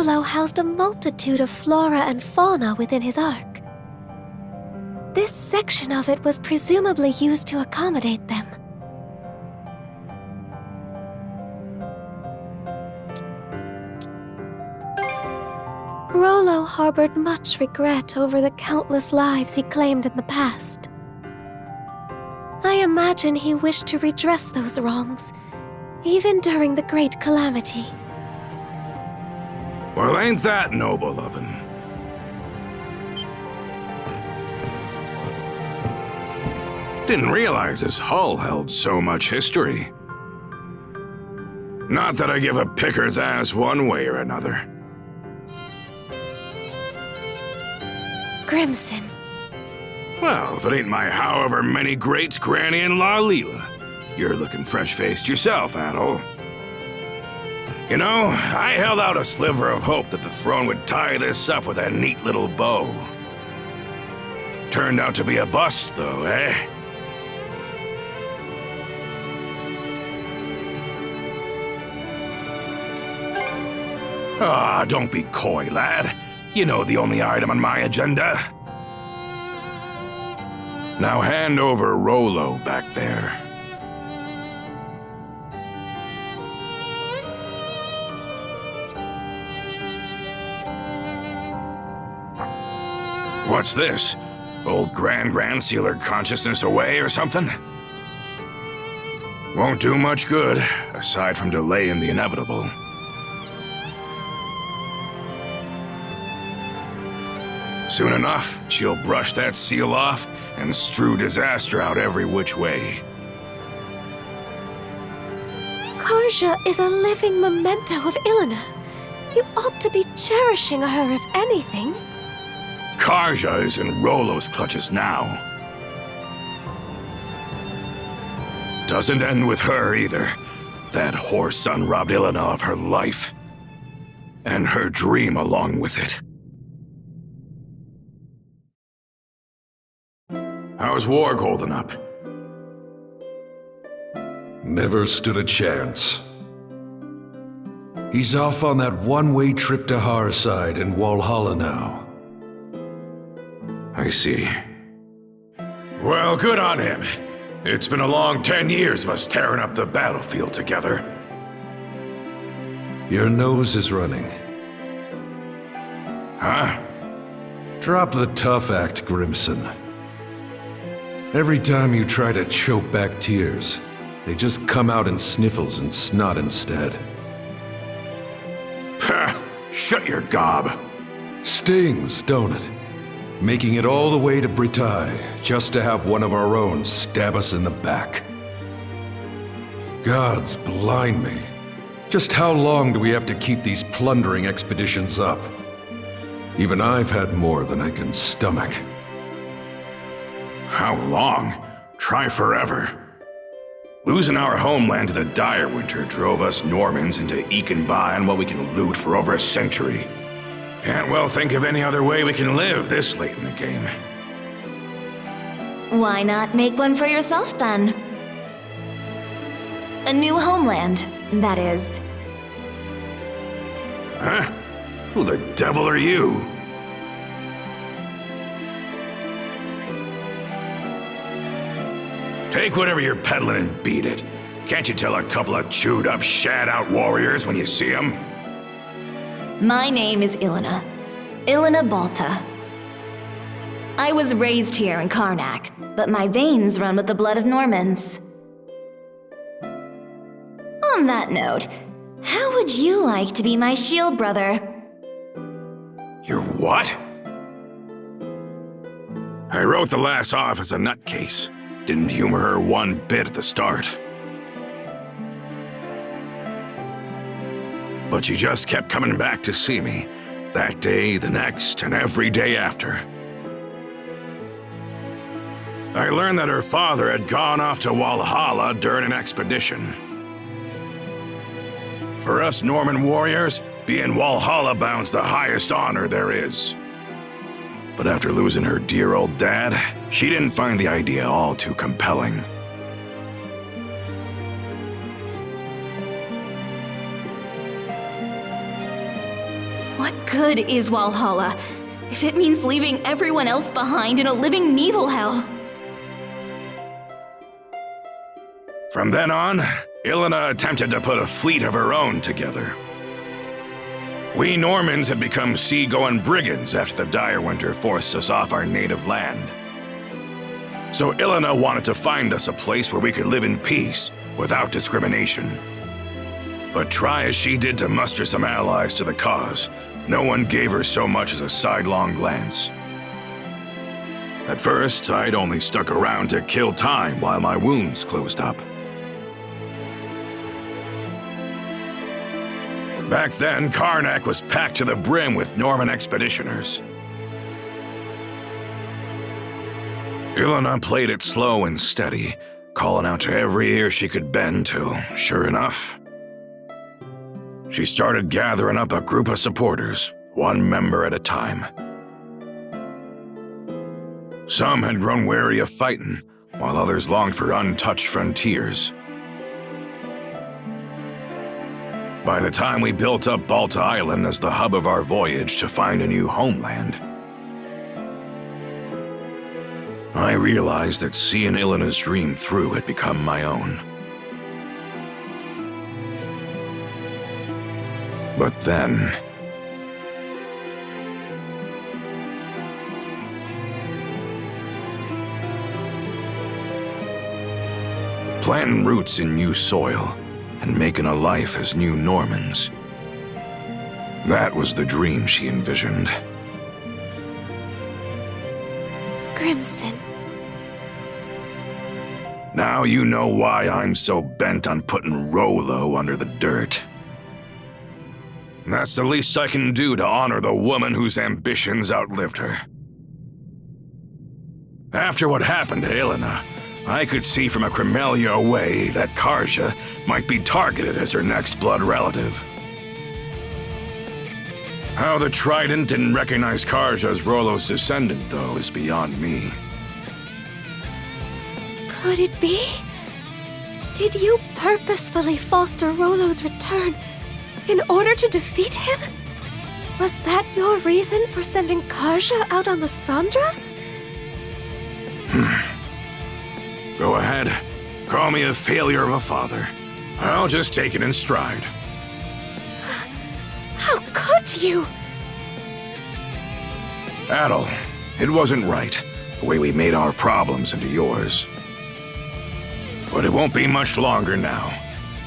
Rollo housed a multitude of flora and fauna within his ark. This section of it was presumably used to accommodate them. Rollo harbored much regret over the countless lives he claimed in the past. I imagine he wished to redress those wrongs, even during the Great Calamity. Well, ain't that noble of him? Didn't realize his hull held so much history. Not that I give a picker's ass one way or another. Grimson. Well, if it ain't my however many greats, Granny and La Leela, you're looking fresh-faced yourself, Adol. You know, I held out a sliver of hope that the throne would tie this up with a neat little bow. Turned out to be a bust, though, eh? Ah, don't be coy, lad. You know the only item on my agenda. Now hand over Rollo back there. What's this? Old Grand sealed her consciousness away or something? Won't do much good, aside from delaying the inevitable. Soon enough, she'll brush that seal off and strew disaster out every which way. Karja is a living memento of Ilena. You ought to be cherishing her, if anything. Karja is in Rollo's clutches now. Doesn't end with her either. That whoreson robbed Ilena of her life. And her dream along with it. How's Warg holding up? Never stood a chance. He's off on that one-way trip to Harside in Walhalla now. I see. Well, good on him. It's been a long 10 years of us tearing up the battlefield together. Your nose is running. Huh? Drop the tough act, Grimson. Every time you try to choke back tears, they just come out in sniffles and snot instead. Ha! Shut your gob. Stings, don't it? Making it all the way to Britae, just to have one of our own stab us in the back. Gods blind me. Just how long do we have to keep these plundering expeditions up? Even I've had more than I can stomach. How long? Try forever. Losing our homeland to the dire winter drove us Normans into eking by on what we can loot for over a century. Can't well think of any other way we can live this late in the game. Why not make one for yourself, then? A new homeland, that is. Huh? Who the devil are you? Take whatever you're peddling and beat it. Can't you tell a couple of chewed-up, shat-out warriors when you see them? My name is Ilena. Ilena Balta. I was raised here in Karnak, but my veins run with the blood of Normans. On that note, how would you like to be my shield brother? You're what? I wrote the lass off as a nutcase. Didn't humor her one bit at the start. But she just kept coming back to see me. That day, the next, and every day after. I learned that her father had gone off to Walhalla during an expedition. For us Norman warriors, being Walhalla bound's the highest honor there is. But after losing her dear old dad, she didn't find the idea all too compelling. What good is Valhalla if it means leaving everyone else behind in a living Nibelhell? From then on, Ilena attempted to put a fleet of her own together. We Normans had become sea-going brigands after the dire winter forced us off our native land. So Ilena wanted to find us a place where we could live in peace, without discrimination. But try as she did to muster some allies to the cause, no one gave her so much as a sidelong glance. At first, I'd only stuck around to kill time while my wounds closed up. Back then, Karnak was packed to the brim with Norman expeditioners. Ilena played it slow and steady, calling out to every ear she could bend till, sure enough, she started gathering up a group of supporters, one member at a time. Some had grown weary of fighting, while others longed for untouched frontiers. By the time we built up Balta Island as the hub of our voyage to find a new homeland, I realized that seeing Ilena's dream through had become my own. But then, planting roots in new soil and making a life as new Normans. That was the dream she envisioned. Grimson. Now you know why I'm so bent on putting Rolo under the dirt. That's the least I can do to honor the woman whose ambitions outlived her. After what happened to Ilena, I could see from a Cremelia away that Karja might be targeted as her next blood relative. How the Trident didn't recognize Karja as Rolo's descendant, though, is beyond me. Could it be? Did you purposefully foster Rolo's return in order to defeat him? Was that your reason for sending Karja out on the Sandras? Go ahead. Call me a failure of a father. I'll just take it in stride. How could you? Adel, it wasn't right, the way we made our problems into yours. But it won't be much longer now.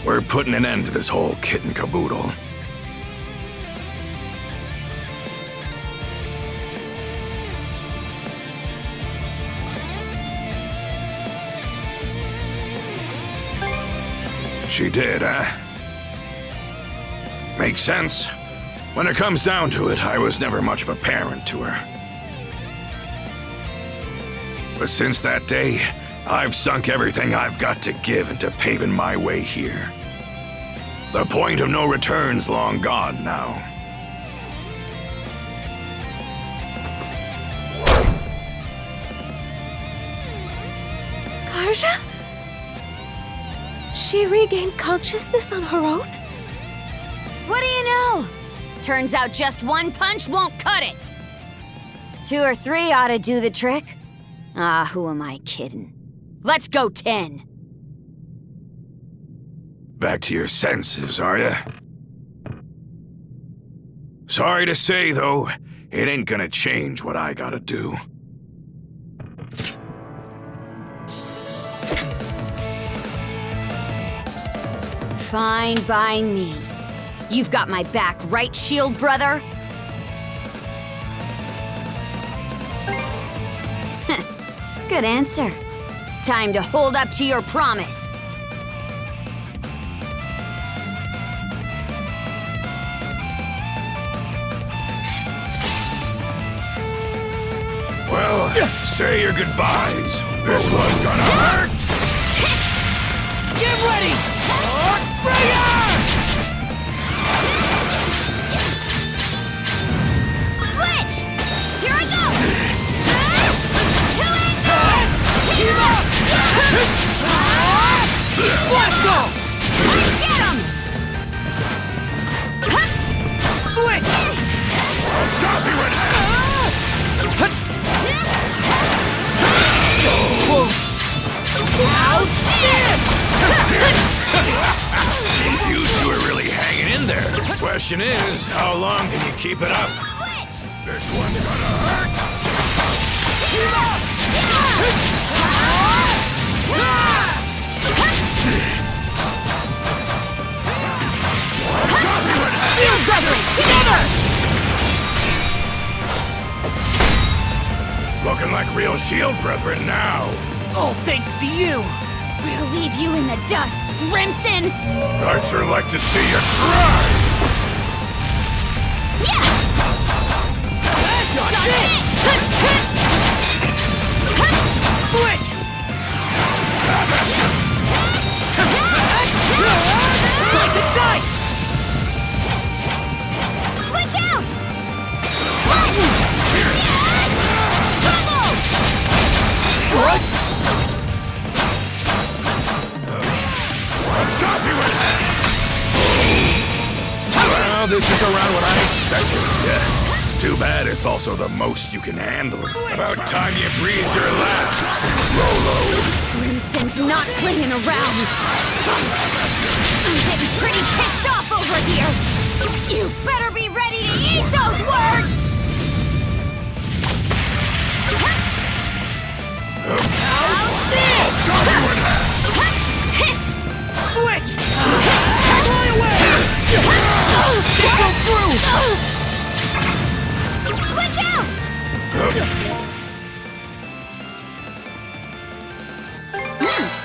We're putting an end to this whole kit and caboodle. She did, huh? Makes sense. When it comes down to it, I was never much of a parent to her. But since that day, I've sunk everything I've got to give into paving my way here. The point of no return's long gone now. Karja? She regained consciousness on her own? What do you know? Turns out just one punch won't cut it. 2 or 3 ought to do the trick. Ah, who am I kidding? Let's go 10. Back to your senses, are ya? Sorry to say, though, it ain't gonna change what I gotta do. Fine by me. You've got my back, right, Shield Brother? Good answer. Time to hold up to your promise. Well, say your goodbyes. This one's gonna hurt! Get ready! Bring on! Switch! Here I go! Let's go! Get him! Switch! question is, how long can you keep it up? Switch! This one's gonna hurt! Shield brethren, together! Looking like real shield brethren now. All thanks to you! We'll leave you in the dust, Grimson! I'd sure like to see you try! Dodge this! Switch! Slice and dice! Switch out! Trouble! What? I'll chop you in half! Well, this is around what I expected. Yeah. Too bad it's also the most you can handle. About time you breathed your last, Rolo. Grimson's not playing around. I'm getting pretty pissed off over here. You better be ready to eat those words! How's this? Chop you in half! Switch! Fly away! It goes through! Switch out!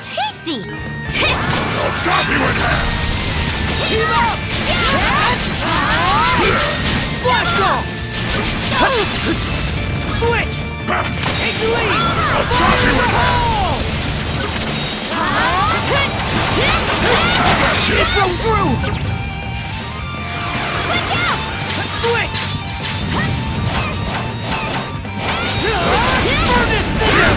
Tasty! I'll chop you in half! Team up! Flash ball! Switch! Take the lead! I'll chop you in half! It broke through! Switch out! Switch! Furnace Singer!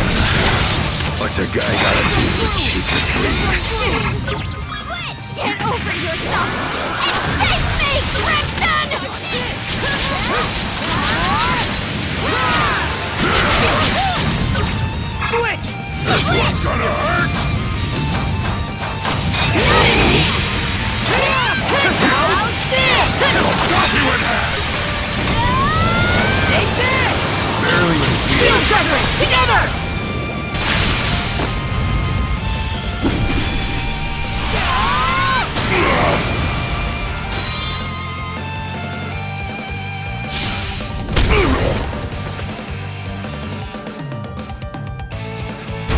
What's a guy gotta do to achieve his dream? Switch! Get over yourself and face me, Grimson! Switch! This one's gonna hurt! How's this? I'll chop you in half! Take this! Barely even feel Shield brethren, together!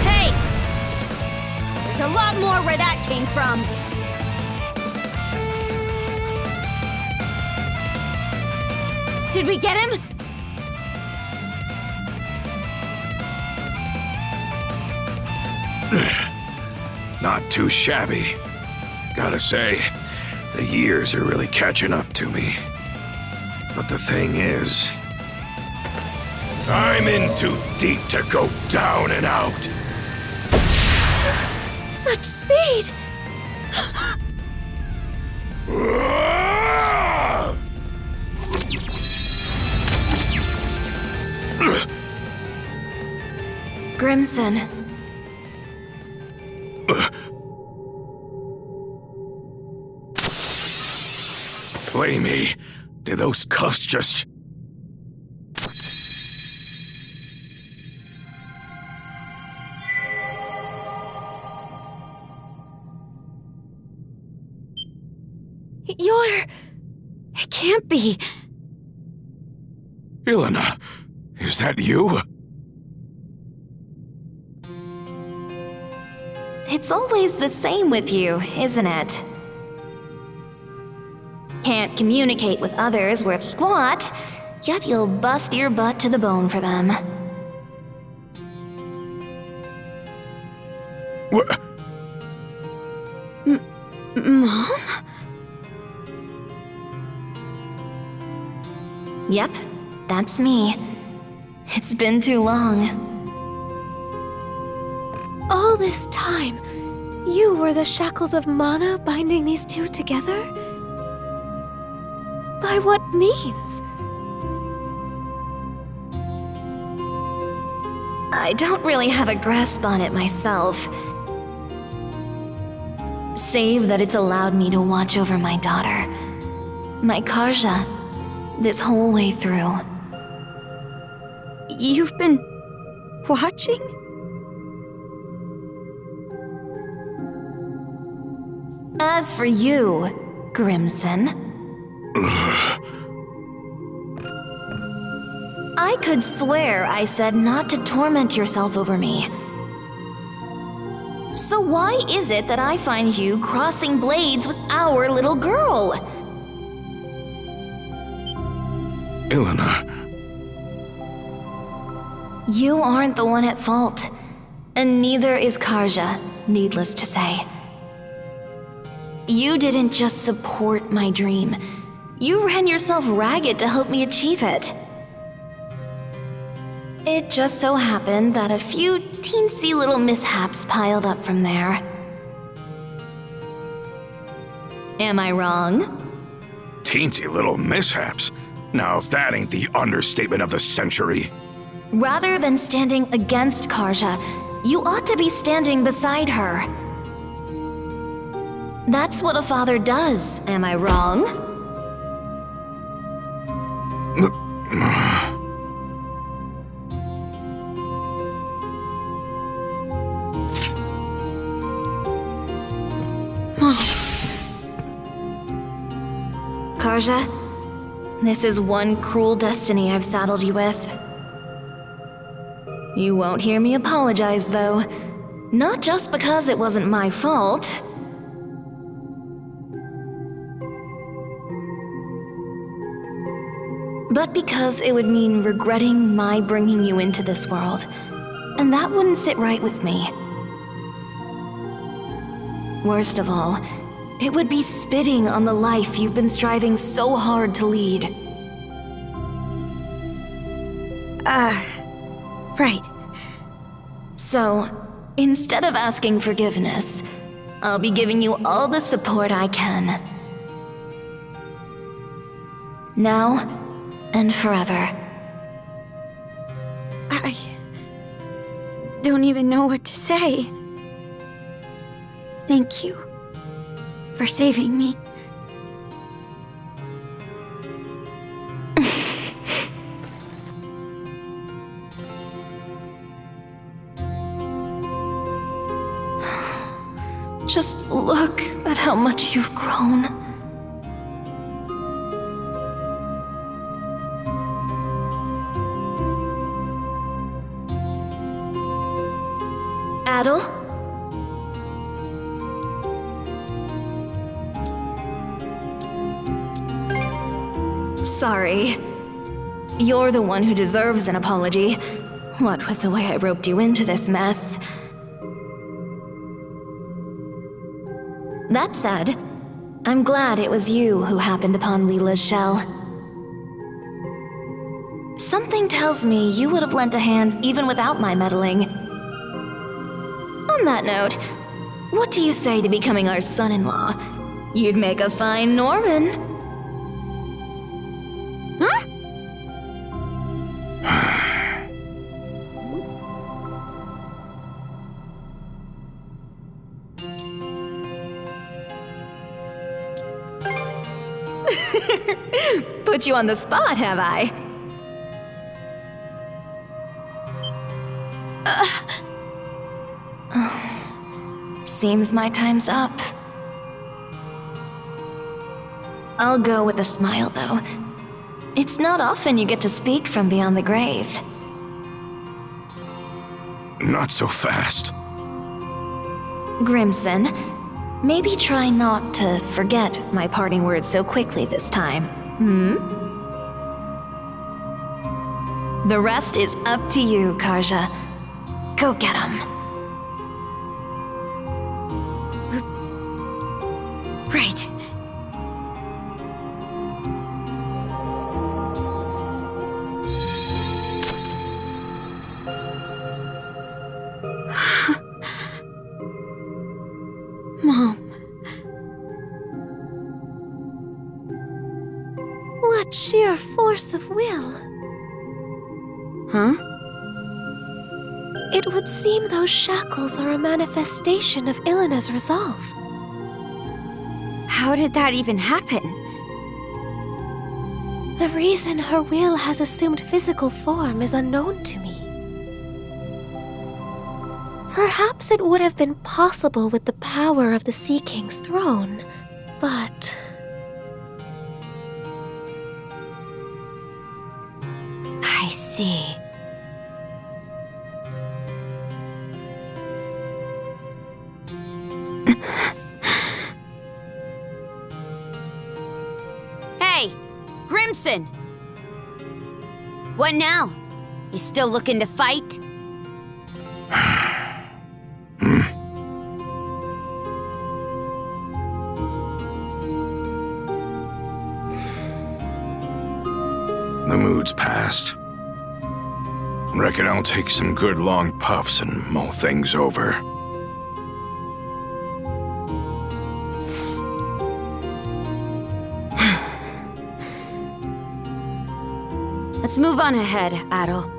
Hey! There's a lot more where that came from. Did we get him? Not too shabby. Gotta say, the years are really catching up to me. But the thing is, I'm in too deep to go down and out. Such speed! Grimson. Flamey, did those cuffs just... You're... It can't be. Ilana, is that you? It's always the same with you, isn't it? Can't communicate with others worth squat, yet you'll bust your butt to the bone for them. What? Mom? Yep, that's me. It's been too long. All this time, you were the shackles of mana binding these two together? By what means? I don't really have a grasp on it myself. Save that it's allowed me to watch over my daughter. My Karja, this whole way through. You've been watching? As for you, Grimson, I could swear I said not to torment yourself over me. So why is it that I find you crossing blades with our little girl? Ilena, You aren't the one at fault, and neither is Karja, needless to say. You didn't just support my dream. You ran yourself ragged to help me achieve it. It just so happened that a few teensy little mishaps piled up from there. Am I wrong? teensy little mishaps. Now, if that ain't the understatement of the century. Rather than standing against Karja, you ought to be standing beside her. That's what a father does, am I wrong? Karja, this is one cruel destiny I've saddled you with. You won't hear me apologize, though. Not just because it wasn't my fault. But because it would mean regretting my bringing you into this world. And that wouldn't sit right with me. Worst of all, it would be spitting on the life you've been striving so hard to lead. Right. So, instead of asking forgiveness, I'll be giving you all the support I can. Now and forever. I don't even know what to say. Thank you for saving me. Just look at how much you've grown. Adel? Sorry. You're the one who deserves an apology. What with the way I roped you into this mess. That said, I'm glad it was you who happened upon Leela's shell. Something tells me you would have lent a hand even without my meddling. On that note, what do you say to becoming our son-in-law? You'd make a fine Norman. Huh? Put you on the spot, have I? Seems my time's up. I'll go with a smile, though. It's not often you get to speak from beyond the grave. Not so fast. Grimson, maybe try not to forget my parting words so quickly this time, The rest is up to you, Karja. Go get 'em. Right. Mom. What sheer force of will. Huh? It would seem those shackles are a manifestation of Ilena's resolve. How did that even happen? The reason her will has assumed physical form is unknown to me. Perhaps it would have been possible with the power of the Sea King's throne, but... I see. Hey, Grimson! What now? You still looking to fight? The mood's past. Reckon I'll take some good long puffs and mull things over. Let's move on ahead, Adol.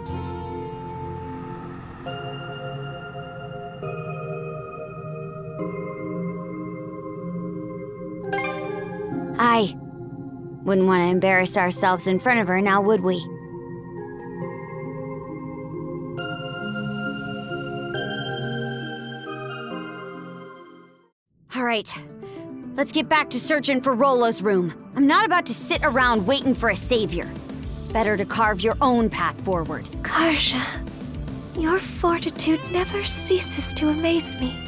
I wouldn't want to embarrass ourselves in front of her, now would we? All right, let's get back to searching for Rollo's room. I'm not about to sit around waiting for a savior. Better to carve your own path forward. Karja, your fortitude never ceases to amaze me.